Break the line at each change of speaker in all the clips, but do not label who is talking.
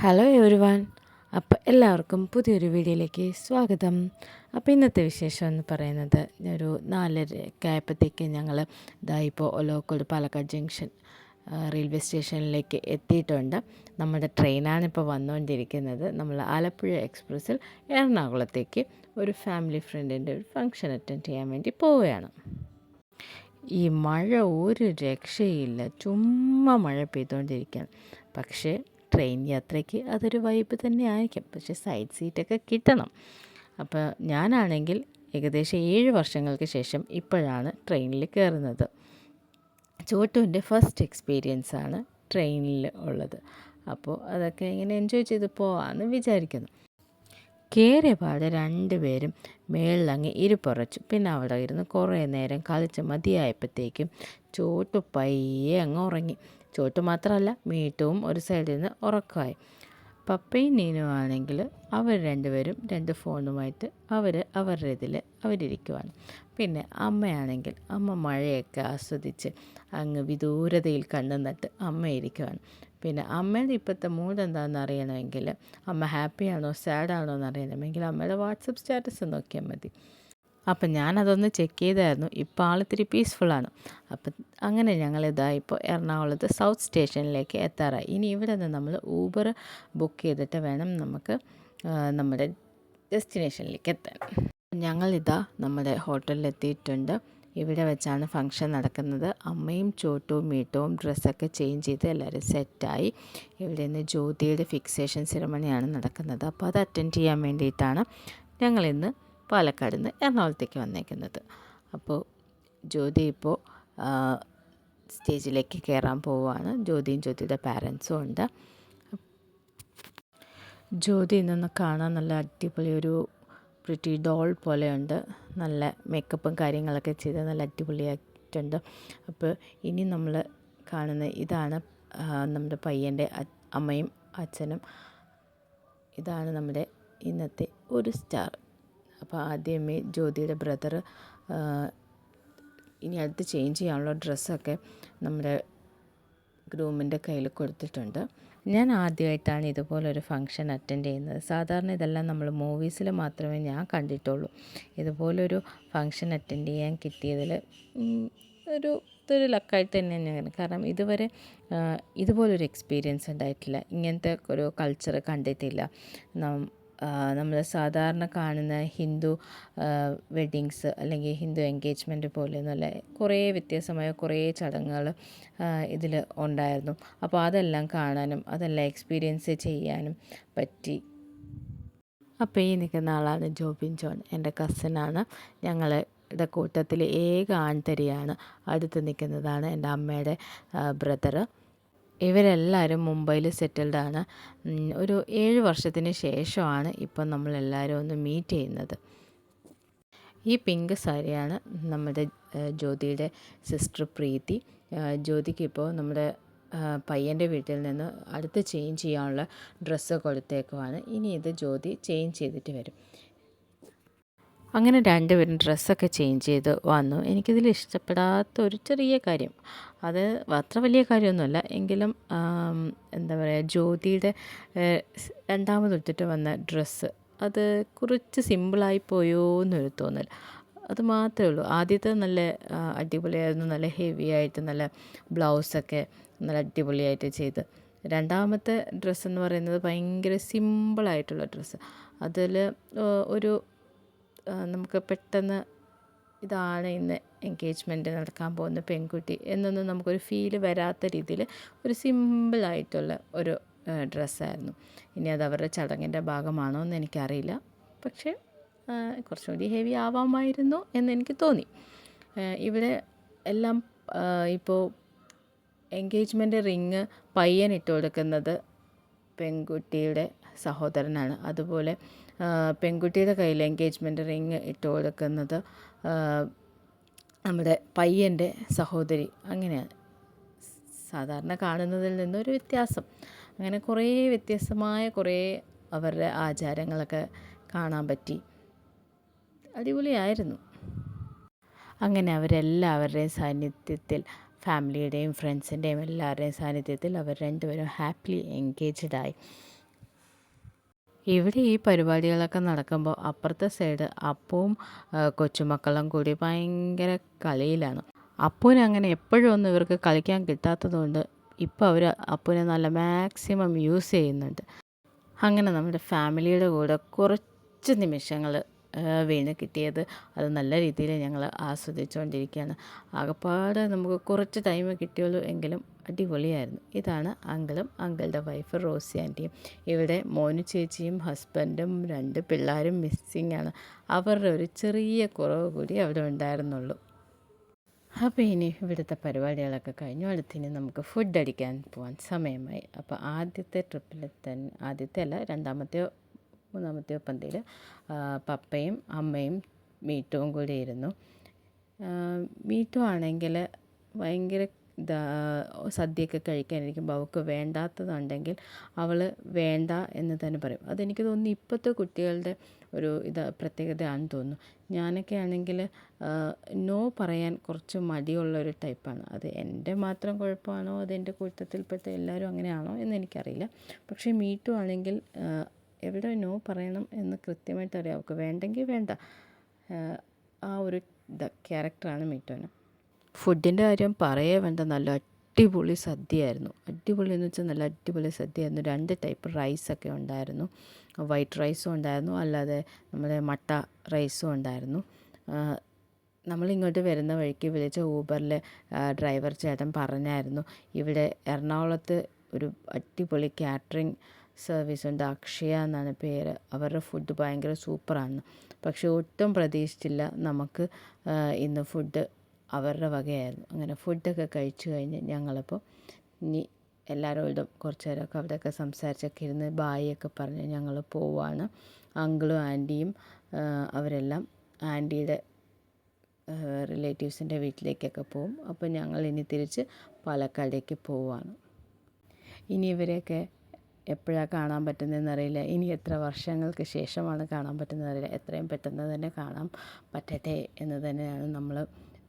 Hello everyone. അപ്പോൾ എല്ലാവർക്കും പുതിയൊരു വീഡിയോയിലേക്ക് സ്വാഗതം. അപ്പോൾ ഇന്നത്തെ വിശേഷം എന്ന് പറയുന്നത് ഒരു 4:30 ആയപ്പോഴത്തേക്ക് ഞങ്ങൾ ഇപ്പോൾ ഒലോക്കോട് പാലക്കാട് ജംഗ്ഷൻ റെയിൽവേ സ്റ്റേഷനിലേക്ക് എത്തിയിട്ടുണ്ട്. നമ്മുടെ ട്രെയിനാണ് ഇപ്പോൾ വന്നുകൊണ്ടിരിക്കുന്നത്. നമ്മൾ ആലപ്പുഴ എക്സ്പ്രസ്സിൽ എറണാകുളത്തേക്ക് ഒരു ഫാമിലി ഫ്രണ്ടിൻ്റെ ഒരു ഫംഗ്ഷൻ അറ്റൻഡ് ചെയ്യാൻ വേണ്ടി പോവുകയാണ്. ഈ മഴ ഒരു രക്ഷയില്ല, ചുമ്മാ മഴ പെയ്തുകൊണ്ടിരിക്കുകയാണ്. പക്ഷേ ട്രെയിൻ യാത്രയ്ക്ക് അതൊരു വൈബ് തന്നെ ആയിരിക്കും. പക്ഷേ സൈഡ് സീറ്റൊക്കെ കിട്ടണം. അപ്പോൾ ഞാനാണെങ്കിൽ ഏകദേശം 7 വർഷങ്ങൾക്ക് ശേഷം ഇപ്പോഴാണ് ട്രെയിനിൽ കയറുന്നത്. ചോട്ടുവിൻ്റെ ഫസ്റ്റ് എക്സ്പീരിയൻസാണ് ട്രെയിനിൽ ഉള്ളത്. അപ്പോൾ അതൊക്കെ ഇങ്ങനെ എൻജോയ് ചെയ്ത് പോകാമെന്ന് വിചാരിക്കുന്നു. കയറിയ പാടെ 2 പേരും മേളിലങ്ങ് ഇരിപ്പുറച്ചു. പിന്നെ അവിടെ ഇരുന്ന് കുറേ നേരം കളിച്ച് മതിയായപ്പോഴത്തേക്കും ചോട്ടു പയ്യെ അങ്ങ് ഉറങ്ങി. ചോട്ടു മാത്രമല്ല, മീട്ടുവും ഒരു സൈഡിൽ നിന്ന് ഉറക്കമായി. പപ്പയും നീനും ആണെങ്കിൽ അവർ 2 പേരും 2 ഫോണുമായിട്ട് അവരുടെ ഇതിൽ അവരിയ്ക്കുവാണ്. പിന്നെ അമ്മയാണെങ്കിൽ അമ്മ മഴയൊക്കെ ആസ്വദിച്ച് അങ്ങ് വിദൂരതയിൽ കണ്ണു നട്ട് അമ്മ ഇരിക്കുവാണ്. പിന്നെ അമ്മയുടെ ഇപ്പോഴത്തെ മൂഡ് എന്താണെന്ന് അറിയണമെങ്കിൽ, അമ്മ ഹാപ്പിയാണോ സാഡാണോ എന്ന് അറിയണമെങ്കിൽ അമ്മയുടെ വാട്സപ്പ് സ്റ്റാറ്റസ് നോക്കിയാൽ മതി. അപ്പം ഞാനതൊന്ന് ചെക്ക് ചെയ്തായിരുന്നു. ഇപ്പോൾ ആളിത്തിരി പീസ്ഫുള്ളാണ്. അപ്പം അങ്ങനെ ഇപ്പോൾ എറണാകുളത്ത് സൗത്ത് സ്റ്റേഷനിലേക്ക് എത്താറായി. ഇനി ഇവിടെ നിന്ന് നമ്മൾ ഊബർ ബുക്ക് ചെയ്തിട്ട് വേണം നമുക്ക് നമ്മുടെ ഡെസ്റ്റിനേഷനിലേക്ക് എത്താൻ. നമ്മുടെ ഹോട്ടലിലെത്തിയിട്ടുണ്ട്. ഇവിടെ വെച്ചാണ് ഫംഗ്ഷൻ നടക്കുന്നത്. അമ്മയും ചോട്ടുവും മീട്ടവും ഡ്രസ്സൊക്കെ ചേഞ്ച് ചെയ്ത് എല്ലാവരും സെറ്റായി. ഇവിടെ നിന്ന് ജ്യോതിയുടെ ഫിക്സേഷൻ സെറമണിയാണ് നടക്കുന്നത്. അപ്പോൾ അത് അറ്റൻഡ് ചെയ്യാൻ വേണ്ടിയിട്ടാണ് ഞങ്ങളിന്ന് പാലക്കാട് നിന്ന് എറണാകുളത്തേക്ക് വന്നേക്കുന്നത്. അപ്പോൾ ജ്യോതി ഇപ്പോൾ സ്റ്റേജിലേക്ക് കയറാൻ പോവുകയാണ്. ജ്യോതിയും ജ്യോതിയുടെ പാരൻസും ഉണ്ട്. ജ്യോതി ഇന്നൊന്ന് കാണാൻ നല്ല അടിപൊളി ഒരു പ്രിറ്റി ഡോൾ പോലെയുണ്ട്. നല്ല മേക്കപ്പും കാര്യങ്ങളൊക്കെ ചെയ്ത് നല്ല അടിപൊളിയായിട്ടുണ്ട്. അപ്പോൾ ഇനി നമ്മൾ കാണുന്ന ഇതാണ് നമ്മുടെ പയ്യൻ്റെ അമ്മയും അച്ഛനും. ഇതാണ് നമ്മുടെ ഇന്നത്തെ ഒരു സ്റ്റാർ. അപ്പോൾ ആദ്യമേ ജ്യോതിയുടെ ബ്രദർ ഇനി അടുത്ത് ചേഞ്ച് ചെയ്യാനുള്ള ഡ്രസ്സൊക്കെ നമ്മുടെ ഗ്രൂമിൻ്റെ കയ്യിൽ കൊടുത്തിട്ടുണ്ട്. ഞാൻ ആദ്യമായിട്ടാണ് ഇതുപോലൊരു ഫംഗ്ഷൻ അറ്റൻഡ് ചെയ്യുന്നത്. സാധാരണ ഇതെല്ലാം നമ്മൾ മൂവീസിൽ മാത്രമേ ഞാൻ കണ്ടിട്ടുള്ളൂ. ഇതുപോലൊരു ഫംഗ്ഷൻ അറ്റൻഡ് ചെയ്യാൻ കിട്ടിയതിൽ ഇതൊരു ലക്കായിട്ട് തന്നെ ഞാൻ, കാരണം ഇതുവരെ ഇതുപോലൊരു എക്സ്പീരിയൻസ് ഉണ്ടായിട്ടില്ല. ഇങ്ങനത്തെ ഒരു കൾച്ചർ കണ്ടിട്ടില്ല. നമ്മൾ സാധാരണ കാണുന്ന ഹിന്ദു വെഡ്ഡിങ്സ് അല്ലെങ്കിൽ ഹിന്ദു എൻഗേജ്മെൻറ്റ് പോലെയൊന്നുമല്ല. കുറേ വ്യത്യാസമായ കുറേ ചടങ്ങുകൾ ഇതിൽ ഉണ്ടായിരുന്നു. അപ്പോൾ അതെല്ലാം കാണാനും അതെല്ലാം എക്സ്പീരിയൻസ് ചെയ്യാനും പറ്റി. അപ്പോൾ ഈ നിൽക്കുന്ന ആളാണ് ജോബിൻ ജോൺ, എൻ്റെ കസിനാണ്. ഞങ്ങളുടെ കൂട്ടത്തിൽ ഏക ആൺതരിയാണ്. അടുത്ത് നിൽക്കുന്നതാണ് എൻ്റെ അമ്മയുടെ ബ്രദർ. ഇവരെല്ലാവരും മുംബൈയിൽ സെറ്റിൽഡാണ്. ഒരു 7 വർഷത്തിന് ശേഷമാണ് ഇപ്പം നമ്മളെല്ലാവരും ഒന്ന് മീറ്റ് ചെയ്യുന്നത്. ഈ പിങ്ക് സാരിയാണ് നമ്മുടെ ജ്യോതിയുടെ സിസ്റ്റർ പ്രീതി. ജ്യോതിക്ക് ഇപ്പോൾ നമ്മുടെ പയ്യൻ്റെ വീട്ടിൽ നിന്ന് അടുത്ത് ചേഞ്ച് ചെയ്യാനുള്ള ഡ്രസ്സ് കൊടുത്തേക്കുവാണ്. ഇനി ഇത് ജ്യോതി ചേഞ്ച് ചെയ്തിട്ട് വരും. അങ്ങനെ 2 പേരും ഡ്രസ്സൊക്കെ ചേഞ്ച് ചെയ്ത് വന്നു. എനിക്കിതിൽ ഇഷ്ടപ്പെടാത്ത ഒരു ചെറിയ കാര്യം, അത് അത്ര വലിയ കാര്യമൊന്നുമല്ല എങ്കിലും എന്താ പറയുക, ജ്യോതിയുടെ രണ്ടാമതൊട്ടിട്ട് വന്ന ഡ്രസ്സ് അത് കുറച്ച് സിമ്പിളായി പോയോ എന്നൊരു തോന്നൽ. അത് മാത്രമേ ഉള്ളൂ. ആദ്യത്തെ നല്ല അടിപൊളിയായിരുന്നു, നല്ല ഹെവി ആയിട്ട് നല്ല ബ്ലൗസൊക്കെ നല്ല അടിപൊളിയായിട്ട് ചെയ്ത്. രണ്ടാമത്തെ ഡ്രസ്സെന്ന് പറയുന്നത് ഭയങ്കര സിമ്പിളായിട്ടുള്ള ഡ്രസ്സ്. അതിൽ ഒരു നമുക്ക് പെട്ടെന്ന് ഇതാണ് ഇന്ന് എൻഗേജ്മെൻറ്റ് നടക്കാൻ പോകുന്ന പെൺകുട്ടി എന്നൊന്നും നമുക്കൊരു ഫീല് വരാത്ത രീതിയിൽ ഒരു സിമ്പിളായിട്ടുള്ള ഒരു ഡ്രസ്സായിരുന്നു. ഇനി അത് അവരുടെ ചടങ്ങിൻ്റെ ഭാഗമാണോ എന്ന് എനിക്കറിയില്ല. പക്ഷേ കുറച്ചും കൂടി ഹെവി ആവാമായിരുന്നു എന്നെനിക്ക് തോന്നി. ഇവിടെ എല്ലാം ഇപ്പോൾ എൻഗേജ്മെൻറ്റ് റിങ് പയ്യൻ ഇട്ട് കൊടുക്കുന്നത് പെൺകുട്ടിയുടെ സഹോദരനാണ്. അതുപോലെ പെൺകുട്ടിയുടെ കയ്യിൽ എൻഗേജ്മെൻറ്റ് റിങ് ഇട്ട് കൊടുക്കുന്നത് നമ്മുടെ പയ്യൻ്റെ സഹോദരി. അങ്ങനെയാണ് സാധാരണ കാണുന്നതിൽ നിന്നൊരു വ്യത്യാസം. അങ്ങനെ കുറേ വ്യത്യസ്തമായ കുറേ അവരുടെ ആചാരങ്ങളൊക്കെ കാണാൻ പറ്റി. അടിപൊളിയായിരുന്നു. അങ്ങനെ അവരെല്ലാവരുടെയും സാന്നിധ്യത്തിൽ, ഫാമിലിയുടെയും ഫ്രണ്ട്സിൻ്റെയും എല്ലാവരുടെയും സാന്നിധ്യത്തിൽ അവർ 2 പേരും ഹാപ്പിലി എൻഗേജ്ഡായി. ഇവിടെ ഈ പരിപാടികളൊക്കെ നടക്കുമ്പോൾ അപ്പുറത്തെ സൈഡ് അപ്പവും കൊച്ചുമക്കളും കൂടി ഭയങ്കര കളിയിലാണ്. അപ്പൂനെ അങ്ങനെ എപ്പോഴും ഒന്നും ഇവർക്ക് കളിക്കാൻ കിട്ടാത്തതുകൊണ്ട് ഇപ്പോൾ അവർ അപ്പൂനെ നല്ല മാക്സിമം യൂസ് ചെയ്യുന്നുണ്ട്. അങ്ങനെ നമ്മുടെ ഫാമിലിയുടെ കൂടെ കുറച്ച് നിമിഷങ്ങൾ വീണ് കിട്ടിയത് അത് നല്ല രീതിയിൽ ഞങ്ങൾ ആസ്വദിച്ചുകൊണ്ടിരിക്കുകയാണ്. ആകപ്പാടെ നമുക്ക് കുറച്ച് ടൈം കിട്ടിയുള്ളൂ എങ്കിലും അടിപൊളിയായിരുന്നു. ഇതാണ് അങ്കിളും അങ്കിളുടെ വൈഫ് റോസി ആൻറ്റിയും. ഇവിടെ മോനു ചേച്ചിയും ഹസ്ബൻഡും 2 പിള്ളേരും മിസ്സിങ് ആണ്. അവരുടെ ഒരു ചെറിയ കുറവ് കൂടി അവിടെ ഉണ്ടായിരുന്നുള്ളൂ. അപ്പോൾ ഇനി ഇവിടുത്തെ പരിപാടികളൊക്കെ കഴിഞ്ഞു. അടുത്തിനി നമുക്ക് ഫുഡ് അടിക്കാൻ പോകാൻ സമയമായി. അപ്പോൾ ആദ്യത്തെ ട്രിപ്പിൽ തന്നെ, ആദ്യത്തെ അല്ല, രണ്ടാമത്തെയോ മൂന്നാമത്തെയോ പന്തിയിൽ പപ്പയും അമ്മയും മീറ്റുവും കൂടി ഇരുന്നു. മീറ്റു ആണെങ്കിൽ ഭയങ്കര സദ്യയൊക്കെ കഴിക്കാനിരിക്കുമ്പോൾ അവൾക്ക് വേണ്ടാത്തതുണ്ടെങ്കിൽ അവൾ വേണ്ട എന്ന് തന്നെ പറയും. അതെനിക്ക് തോന്നുന്നു ഇപ്പോഴത്തെ കുട്ടികളുടെ ഒരു പ്രത്യേകതയാണെന്ന് തോന്നുന്നു. ഞാനൊക്കെ ആണെങ്കിൽ നോ പറയാൻ കുറച്ച് മടിയുള്ളൊരു ടൈപ്പാണ്. അത് എൻ്റെ മാത്രം കുഴപ്പമാണോ അതെൻ്റെ കൂട്ടത്തിൽപ്പെട്ട എല്ലാവരും അങ്ങനെയാണോ എന്നെനിക്കറിയില്ല. പക്ഷേ മീറ്റു ആണെങ്കിൽ എവിടെ നോ പറയണം എന്ന് കൃത്യമായിട്ട് അറിയാം. അവൾക്ക് വേണ്ടെങ്കിൽ വേണ്ട, ആ ഒരു ക്യാരക്ടറാണ് മീറ്റുവിന്. ഫുഡിൻ്റെ കാര്യം പറയേ വേണ്ട, നല്ല അടിപൊളി സദ്യയായിരുന്നു. അടിപൊളി എന്ന് വെച്ചാൽ നല്ല അടിപൊളി സദ്യയായിരുന്നു. 2 ടൈപ്പ് റൈസൊക്കെ ഉണ്ടായിരുന്നു. വൈറ്റ് റൈസും ഉണ്ടായിരുന്നു, അല്ലാതെ നമ്മുടെ മട്ട റൈസും ഉണ്ടായിരുന്നു. നമ്മളിങ്ങോട്ട് വരുന്ന വഴിക്ക് വിളിച്ച ഊബറിലെ ഡ്രൈവർ ചേട്ടൻ പറഞ്ഞായിരുന്നു ഇവിടെ എറണാകുളത്ത് ഒരു അടിപൊളി കാറ്ററിംഗ് സർവീസ് ഉണ്ട്, അക്ഷയ എന്നാണ് പേര്. അവരുടെ ഫുഡ് ഭയങ്കര സൂപ്പറാണ്. പക്ഷെ ഒട്ടും പ്രതീക്ഷിച്ചില്ല നമുക്ക് ഇന്ന് ഫുഡ് അവരുടെ വകയായിരുന്നു. അങ്ങനെ ഫുഡൊക്കെ കഴിച്ചു കഴിഞ്ഞ് ഞങ്ങളിപ്പോൾ ഇനി എല്ലാവരോടും കുറച്ച് നേരമൊക്കെ അവിടെയൊക്കെ സംസാരിച്ചൊക്കെ ഇരുന്ന് ബായിയൊക്കെ പറഞ്ഞ് ഞങ്ങൾ പോവാണ്. അങ്കിളും ആൻറ്റിയും അവരെല്ലാം ആൻറ്റിയുടെ റിലേറ്റീവ്സിൻ്റെ വീട്ടിലേക്കൊക്കെ പോവും. അപ്പോൾ ഞങ്ങൾ ഇനി തിരിച്ച് പാലക്കാടേക്ക് പോവുകയാണ്. ഇനി ഇവരെയൊക്കെ എപ്പോഴാണ് കാണാൻ പറ്റുന്നതെന്ന് അറിയില്ല. ഇനി എത്ര വർഷങ്ങൾക്ക് ശേഷമാണ് കാണാൻ പറ്റുന്നത് അറിയില്ല. എത്രയും പെട്ടെന്ന് തന്നെ കാണാൻ പറ്റട്ടെ എന്ന് തന്നെയാണ് നമ്മൾ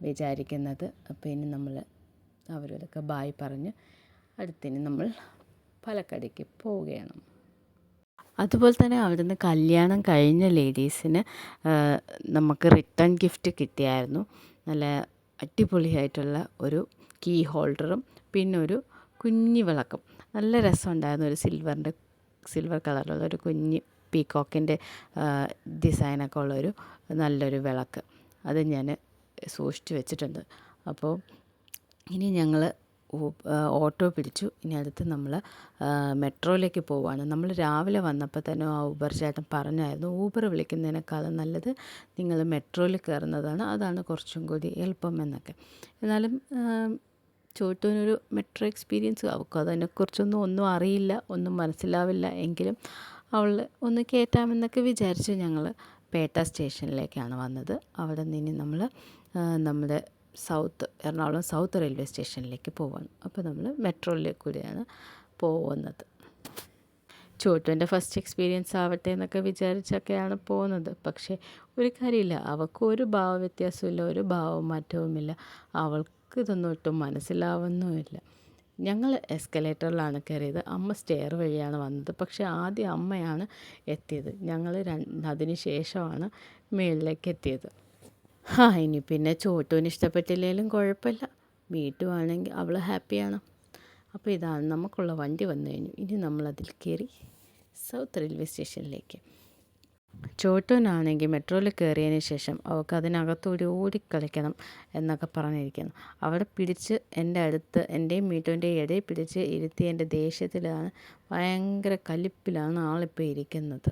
വിചാരിക്കുന്നത്. അപ്പോൾ ഇനി നമ്മൾ അവരോടൊക്കെ ബായ് പറഞ്ഞ് അടുത്തിനി നമ്മൾ പാലക്കാടേക്ക് പോവുകയാണ്. അതുപോലെ തന്നെ അവിടുന്ന് കല്യാണം കഴിഞ്ഞ ലേഡീസിന് നമുക്ക് റിട്ടേൺ ഗിഫ്റ്റ് കിട്ടിയായിരുന്നു. നല്ല അടിപൊളിയായിട്ടുള്ള ഒരു കീ ഹോൾഡറും പിന്നെ ഒരു കുഞ്ഞി വിളക്കും. നല്ല രസമുണ്ടായിരുന്നു. ഒരു സിൽവർ കളറുള്ള ഒരു കുഞ്ഞ് പീക്കോക്കിൻ്റെ ഡിസൈനൊക്കെ ഉള്ളൊരു നല്ലൊരു വിളക്ക്. അത് ഞാൻ സൂക്ഷിച്ച് വെച്ചിട്ടുണ്ട്. അപ്പോൾ ഇനി ഞങ്ങൾ ഓട്ടോ പിടിച്ചു. ഇനി അടുത്ത് നമ്മൾ മെട്രോയിലേക്ക് പോവുകയാണ്. നമ്മൾ രാവിലെ വന്നപ്പോൾ തന്നെ ആ ഊബർ ചേട്ടൻ പറഞ്ഞായിരുന്നു ഊബർ വിളിക്കുന്നതിനേക്കാളും നല്ലത് നിങ്ങൾ മെട്രോയിൽ കയറുന്നതാണ്, അതാണ് കുറച്ചും കൂടി എളുപ്പം എന്നൊക്കെ. എന്നാലും ചോട്ടുവിനൊരു മെട്രോ എക്സ്പീരിയൻസ്, അവൾക്ക് അതിനെക്കുറിച്ചൊന്നും ഒന്നും അറിയില്ല, ഒന്നും മനസ്സിലാവില്ല. എങ്കിലും അവൾ ഒന്ന് കയറ്റാമെന്നൊക്കെ വിചാരിച്ച് ഞങ്ങൾ പേട്ട സ്റ്റേഷനിലേക്കാണ് വന്നത്. അവിടെ നിന്ന് നമ്മൾ നമ്മുടെ എറണാകുളം സൗത്ത് റെയിൽവേ സ്റ്റേഷനിലേക്ക് പോവാണ്. അപ്പോൾ നമ്മൾ മെട്രോയിലേക്ക് കൂടിയാണ് പോകുന്നത്. ചോട്ടുവിൻ്റെ ഫസ്റ്റ് എക്സ്പീരിയൻസ് ആവട്ടെ എന്നൊക്കെ വിചാരിച്ചൊക്കെയാണ് പോകുന്നത്. പക്ഷേ ഒരു കാര്യമില്ല, അവൾക്ക് ഒരു ഭാവവ്യത്യാസമില്ല, ഒരു ഭാവമാറ്റവുമില്ല. അവൾക്ക് ഇതൊന്നും ഒട്ടും മനസ്സിലാവുന്നുമില്ല. ഞങ്ങൾ എസ്കലേറ്ററിലാണ് കയറിയത്. അമ്മ സ്റ്റെയർ വഴിയാണ് വന്നത്. പക്ഷേ ആദ്യം അമ്മയാണ് എത്തിയത്. ഞങ്ങൾ അതിന് ശേഷമാണ് മുകളിലേക്ക് എത്തിയത്. ഇനി പിന്നെ ചോട്ടുവിന് ഇഷ്ടപ്പെട്ടില്ലെങ്കിലും കുഴപ്പമില്ല, മീട്ടുവാണെങ്കിൽ അവൾ ഹാപ്പിയാണ്. അപ്പോൾ ഇതാണ് നമുക്കുള്ള വണ്ടി വന്നു കഴിഞ്ഞു. ഇനി നമ്മളതിൽ കയറി സൗത്ത് റെയിൽവേ സ്റ്റേഷനിലേക്ക്. ചോട്ടുവിനാണെങ്കിൽ മെട്രോയിൽ കയറിയതിന് ശേഷം അവൾക്ക് അതിനകത്തൂടി ഓടിക്കളിക്കണം എന്നൊക്കെ പറഞ്ഞിരിക്കുന്നു. അവിടെ പിടിച്ച് എൻ്റെയും മീട്ടുവിൻ്റെയും ഇടയിൽ പിടിച്ച് ഇരുത്തി എൻ്റെ ദേഷ്യത്തിലാണ്, ഭയങ്കര കലിപ്പിലാണ് ആളിപ്പോൾ ഇരിക്കുന്നത്.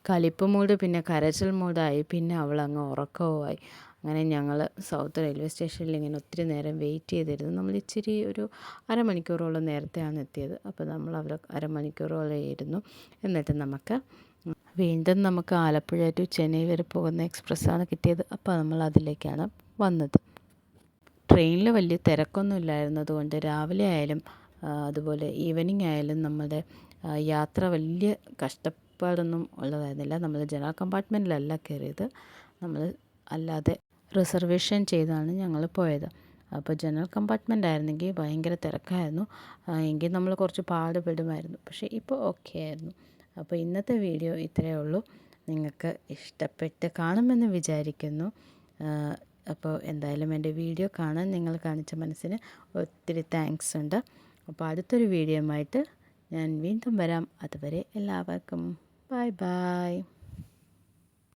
കലിപ്പ് മൂഡ് പിന്നെ കരച്ചിൽ മൂഡായി, പിന്നെ അവളങ്ങ് ഉറക്കവുമായി. അങ്ങനെ ഞങ്ങൾ സൗത്ത് റെയിൽവേ സ്റ്റേഷനിൽ ഇങ്ങനെ ഒത്തിരി നേരം വെയിറ്റ് ചെയ്തിരുന്നു. നമ്മൾ ഇച്ചിരി ഒരു അരമണിക്കൂറോളം നേരത്തെയാണ് എത്തിയത്. അപ്പോൾ നമ്മൾ അവിടെ അരമണിക്കൂറോളം ഇരുന്നു. എന്നിട്ട് വീണ്ടും നമുക്ക് ആലപ്പുഴ ടു ചെന്നൈ വരെ പോകുന്ന എക്സ്പ്രസ്സാണ് കിട്ടിയത്. അപ്പോൾ നമ്മൾ അതിലേക്കാണ് വന്നത്. ട്രെയിനിൽ വലിയ തിരക്കൊന്നും ഇല്ലായിരുന്നതുകൊണ്ട് രാവിലെ ആയാലും അതുപോലെ ഈവനിങ് ആയാലും നമ്മുടെ യാത്ര വലിയ കഷ്ടപ്പാടൊന്നും ഉള്ളതായിരുന്നില്ല. നമ്മൾ ജനറൽ കമ്പാർട്ട്മെൻറ്റിലല്ല കയറിയത്, നമ്മൾ അല്ലാതെ റിസർവേഷൻ ചെയ്താണ് ഞങ്ങൾ പോയത്. അപ്പോൾ ജനറൽ കമ്പാർട്ട്മെൻ്റ് ആയിരുന്നെങ്കിൽ ഭയങ്കര തിരക്കായിരുന്നു, എങ്കിൽ നമ്മൾ കുറച്ച് പാടുപെടുമായിരുന്നു. പക്ഷേ ഇപ്പോൾ ഓക്കെ ആയിരുന്നു. അപ്പോൾ ഇന്നത്തെ വീഡിയോ ഇത്രയേ ഉള്ളൂ. നിങ്ങൾക്ക് ഇഷ്ടപ്പെട്ട് കാണുമെന്ന് വിചാരിക്കുന്നു. അപ്പോൾ എന്തായാലും എൻ്റെ വീഡിയോ കാണാൻ നിങ്ങൾ കാണിച്ച മനസ്സിന് ഒത്തിരി താങ്ക്സ് ഉണ്ട്. അപ്പോൾ അടുത്തൊരു വീഡിയോയുമായിട്ട് ഞാൻ വീണ്ടും വരാം. അതുവരെ എല്ലാവർക്കും ബൈ ബൈ.